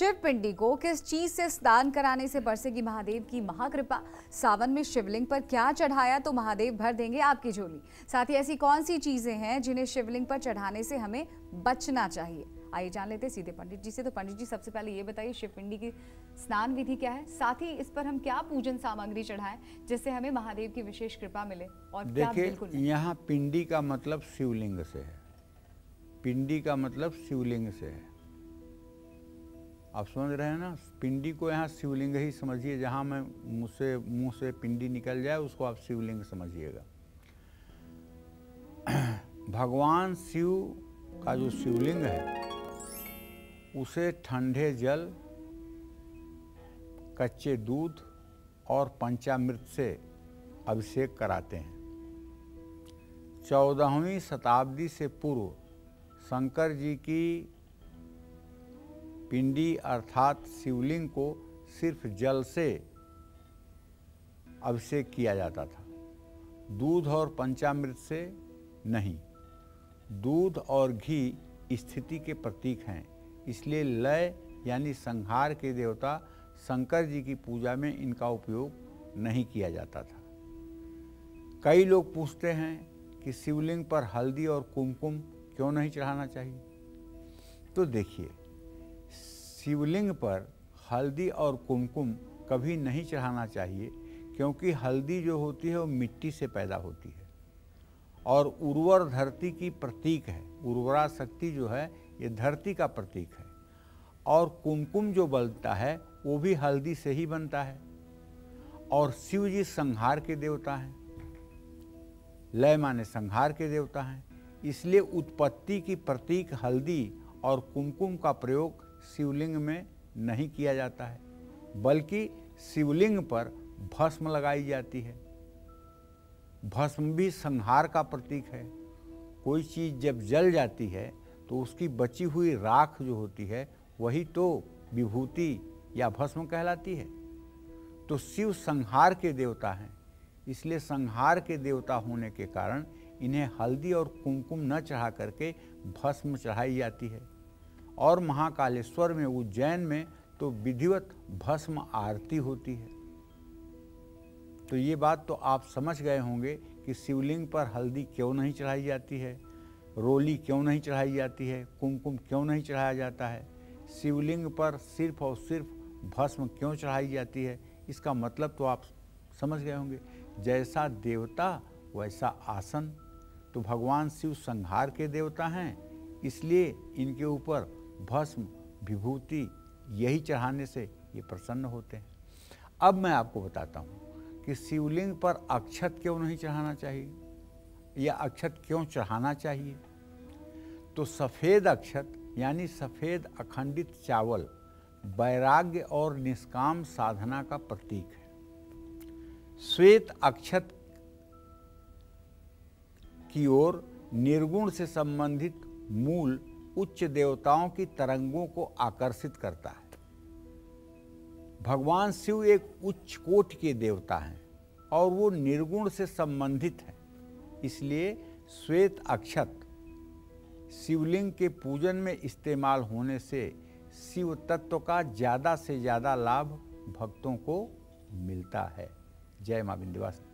शिव पिंडी को किस चीज से स्नान कराने से बरसेगी महादेव की महाकृपा? सावन में शिवलिंग पर क्या चढ़ाया तो महादेव भर देंगे आपकी झोली? साथ ही ऐसी कौन सी चीजें हैं जिन्हें शिवलिंग पर चढ़ाने से हमें बचना चाहिए? आइए जान लेते हैं सीधे पंडित जी से। तो पंडित जी, सबसे पहले ये बताइए, शिव पिंडी की स्नान विधि क्या है? साथ ही इस पर हम क्या पूजन सामग्री चढ़ाएं जिससे हमें महादेव की विशेष कृपा मिले? और क्या बिल्कुल यहाँ पिंडी का मतलब शिवलिंग से है। पिंडी का मतलब शिवलिंग से है। आप समझ रहे हैं ना? पिंडी को यहाँ शिवलिंग ही समझिए। जहाँ में मुंह से पिंडी निकल जाए उसको आप शिवलिंग समझिएगा। भगवान शिव का जो शिवलिंग है उसे ठंडे जल, कच्चे दूध और पंचामृत से अभिषेक कराते हैं। 14वीं शताब्दी से पूर्व शंकर जी की पिंडी अर्थात शिवलिंग को सिर्फ जल से अभिषेक किया जाता था, दूध और पंचामृत से नहीं। दूध और घी स्थिति के प्रतीक हैं, इसलिए लय यानी संहार के देवता शंकर जी की पूजा में इनका उपयोग नहीं किया जाता था। कई लोग पूछते हैं कि शिवलिंग पर हल्दी और कुमकुम क्यों नहीं चढ़ाना चाहिए? तो देखिए, शिवलिंग पर हल्दी और कुमकुम कभी नहीं चढ़ाना चाहिए, क्योंकि हल्दी जो होती है वो मिट्टी से पैदा होती है और उर्वर धरती की प्रतीक है। उर्वरा शक्ति जो है ये धरती का प्रतीक है। और कुमकुम जो बनता है वो भी हल्दी से ही बनता है। और शिव जी संहार के देवता हैं, लय माने संहार के देवता हैं, इसलिए उत्पत्ति की प्रतीक हल्दी और कुमकुम का प्रयोग शिवलिंग में नहीं किया जाता है, बल्कि शिवलिंग पर भस्म लगाई जाती है। भस्म भी संहार का प्रतीक है। कोई चीज़ जब जल जाती है तो उसकी बची हुई राख जो होती है वही तो विभूति या भस्म कहलाती है। तो शिव संहार के देवता हैं, इसलिए संहार के देवता होने के कारण इन्हें हल्दी और कुमकुम न चढ़ा करके भस्म चढ़ाई जाती है। और महाकालेश्वर में, उज्जैन में तो विधिवत भस्म आरती होती है। तो ये बात तो आप समझ गए होंगे कि शिवलिंग पर हल्दी क्यों नहीं चढ़ाई जाती है, रोली क्यों नहीं चढ़ाई जाती है, कुमकुम क्यों नहीं चढ़ाया जाता है, शिवलिंग पर सिर्फ और सिर्फ भस्म क्यों चढ़ाई जाती है। इसका मतलब तो आप समझ गए होंगे। जैसा देवता वैसा आसन। तो भगवान शिव संहार के देवता हैं, इसलिए इनके ऊपर भस्म, विभूति यही चढ़ाने से ये प्रसन्न होते हैं। अब मैं आपको बताता हूँ कि शिवलिंग पर अक्षत क्यों नहीं चढ़ाना चाहिए या अक्षत क्यों चढ़ाना चाहिए। तो सफ़ेद अक्षत यानी सफ़ेद अखंडित चावल वैराग्य और निष्काम साधना का प्रतीक है। श्वेत अक्षत की ओर निर्गुण से संबंधित मूल उच्च देवताओं की तरंगों को आकर्षित करता है। भगवान शिव एक उच्च कोटि के देवता हैं और वो निर्गुण से संबंधित हैं, इसलिए श्वेत अक्षत शिवलिंग के पूजन में इस्तेमाल होने से शिव तत्व का ज़्यादा से ज़्यादा लाभ भक्तों को मिलता है। जय मां विंध्यवासिनी।